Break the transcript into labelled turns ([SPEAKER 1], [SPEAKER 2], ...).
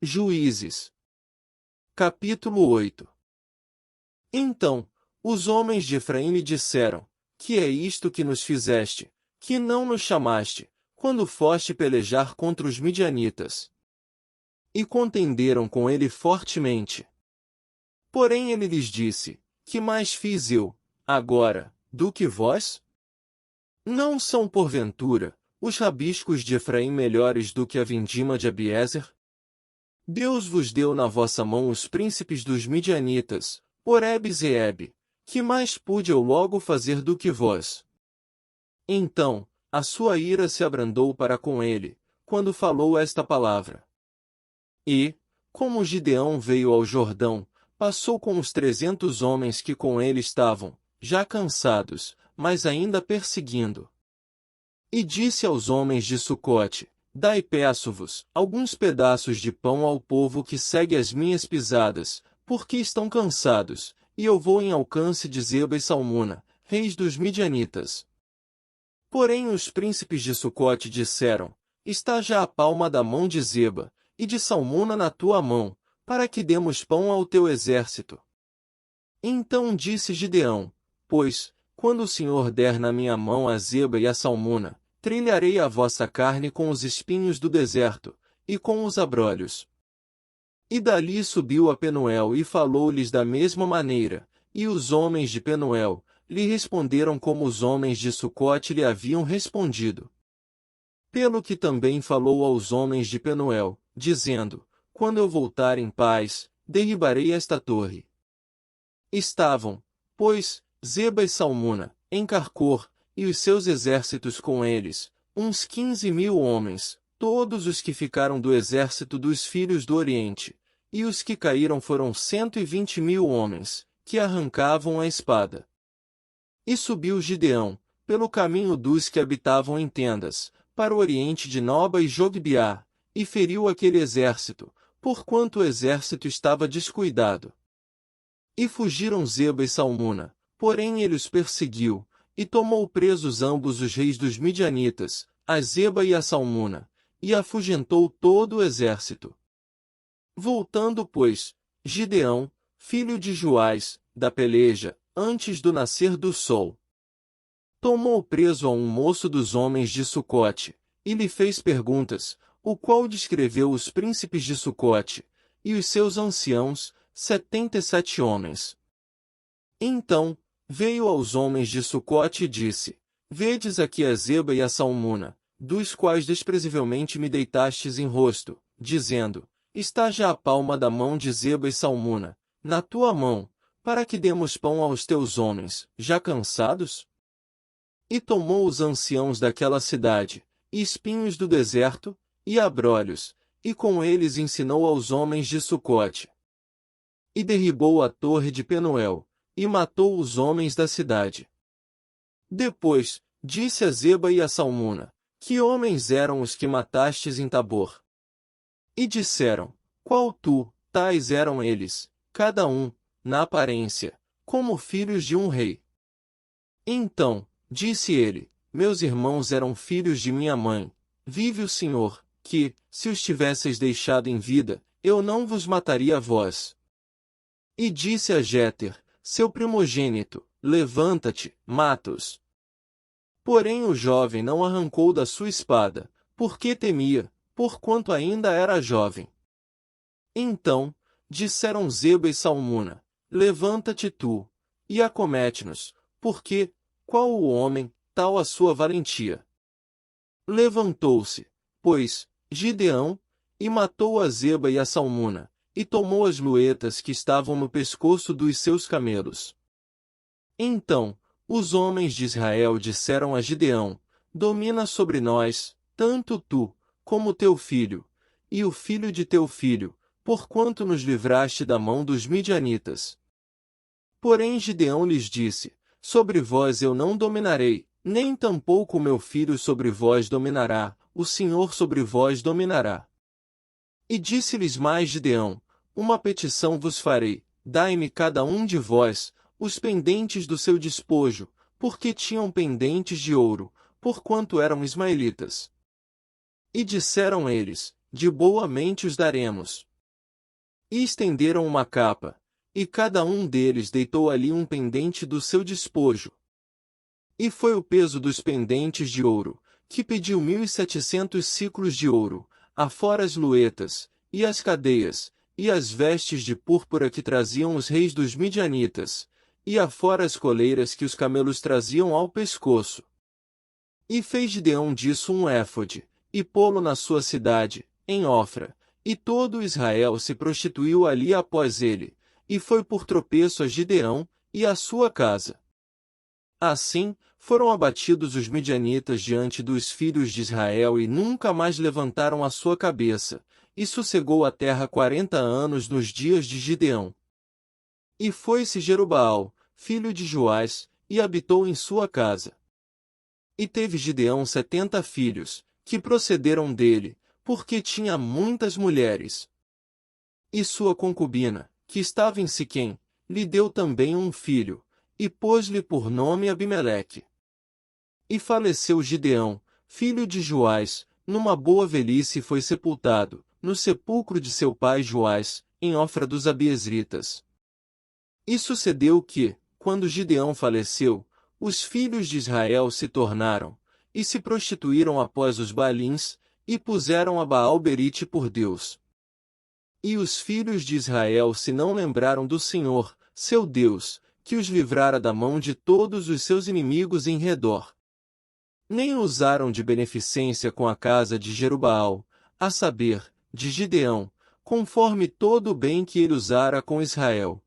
[SPEAKER 1] Juízes. Capítulo 8. Então, os homens de Efraim lhe disseram: Que é isto que nos fizeste, que não nos chamaste, quando foste pelejar contra os midianitas? E contenderam com ele fortemente. Porém ele lhes disse: Que mais fiz eu, agora, do que vós? Não são porventura os rabiscos de Efraim melhores do que a vindima de Abiezer? Deus vos deu na vossa mão os príncipes dos midianitas, Oreb e Zeebe. Que mais pude eu logo fazer do que vós? Então, a sua ira se abrandou para com ele, quando falou esta palavra. E, como Gideão veio ao Jordão, passou com os 300 homens que com ele estavam, já cansados, mas ainda perseguindo. E disse aos homens de Sucote: Dai, peço-vos, alguns pedaços de pão ao povo que segue as minhas pisadas, porque estão cansados, e eu vou em alcance de Zeba e Salmuna, reis dos midianitas. Porém os príncipes de Sucote disseram: Está já a palma da mão de Zeba, e de Salmuna na tua mão, para que demos pão ao teu exército. Então disse Gideão: Pois, quando o Senhor der na minha mão a Zeba e a Salmuna, trilharei a vossa carne com os espinhos do deserto, e com os abrolhos. E dali subiu a Penuel e falou-lhes da mesma maneira, e os homens de Penuel lhe responderam como os homens de Sucote lhe haviam respondido. Pelo que também falou aos homens de Penuel, dizendo: Quando eu voltar em paz, derribarei esta torre. Estavam, pois, Zeba e Salmuna, em Carcor, e os seus exércitos com eles, uns 15.000 homens, todos os que ficaram do exército dos filhos do Oriente, e os que caíram foram 120.000 homens, que arrancavam a espada. E subiu Gideão, pelo caminho dos que habitavam em tendas, para o oriente de Noba e Jogbeá, e feriu aquele exército, porquanto o exército estava descuidado. E fugiram Zeba e Salmuna, porém ele os perseguiu, e tomou presos ambos os reis dos midianitas, a Zeba e a Salmuna, e afugentou todo o exército. Voltando, pois, Gideão, filho de Joás, da peleja, antes do nascer do sol, tomou preso a um moço dos homens de Sucote, e lhe fez perguntas, o qual descreveu os príncipes de Sucote, e os seus anciãos, 77 homens. Então, veio aos homens de Sucote e disse: Vedes aqui a Zeba e a Salmuna, dos quais desprezivelmente me deitastes em rosto, dizendo: Está já a palma da mão de Zeba e Salmuna, na tua mão, para que demos pão aos teus homens, já cansados? E tomou os anciãos daquela cidade, e espinhos do deserto, e abrolhos, e com eles ensinou aos homens de Sucote. E derribou a torre de Penuel, e matou os homens da cidade. Depois, disse a Zeba e a Salmuna: Que homens eram os que matastes em Tabor? E disseram: Qual tu, tais eram eles, cada um, na aparência, como filhos de um rei. Então, disse ele: Meus irmãos eram filhos de minha mãe. Vive o Senhor, que, se os tivesseis deixado em vida, eu não vos mataria a vós. E disse a Jéter, seu primogênito: Levanta-te, mata-os. Porém o jovem não arrancou da sua espada, porque temia, porquanto ainda era jovem. Então, disseram Zeba e Salmuna: Levanta-te tu, e acomete-nos, porque, qual o homem, tal a sua valentia. Levantou-se, pois, Gideão, e matou a Zeba e a Salmuna, e tomou as luetas que estavam no pescoço dos seus camelos. Então, os homens de Israel disseram a Gideão: Domina sobre nós, tanto tu, como teu filho, e o filho de teu filho, porquanto nos livraste da mão dos midianitas. Porém Gideão lhes disse: Sobre vós eu não dominarei, nem tampouco meu filho sobre vós dominará, o Senhor sobre vós dominará. E disse-lhes mais Gideão: Uma petição vos farei, dai-me cada um de vós, os pendentes do seu despojo, porque tinham pendentes de ouro, porquanto eram ismaelitas. E disseram eles: De boa mente os daremos. E estenderam uma capa, e cada um deles deitou ali um pendente do seu despojo. E foi o peso dos pendentes de ouro, que pediu 1.700 siclos de ouro, afora as luetas, e as cadeias, e as vestes de púrpura que traziam os reis dos midianitas, e afora as coleiras que os camelos traziam ao pescoço. E fez Gideão disso um éfode, e pô-lo na sua cidade, em Ofra, e todo Israel se prostituiu ali após ele, e foi por tropeço a Gideão, e a sua casa. Assim, foram abatidos os midianitas diante dos filhos de Israel e nunca mais levantaram a sua cabeça, e sossegou a terra 40 anos nos dias de Gideão. E foi-se Jerubaal, filho de Joás, e habitou em sua casa. E teve Gideão 70 filhos, que procederam dele, porque tinha muitas mulheres. E sua concubina, que estava em Siquém, lhe deu também um filho, e pôs-lhe por nome Abimeleque. E faleceu Gideão, filho de Joás, numa boa velhice e foi sepultado, no sepulcro de seu pai Joás, em Ofra dos Abiezritas. E sucedeu que, quando Gideão faleceu, os filhos de Israel se tornaram, e se prostituíram após os Baalins, e puseram a Baal-Berite por Deus. E os filhos de Israel se não lembraram do Senhor, seu Deus, que os livrara da mão de todos os seus inimigos em redor. Nem usaram de beneficência com a casa de Jerubaal, a saber, de Gideão, conforme todo o bem que ele usara com Israel.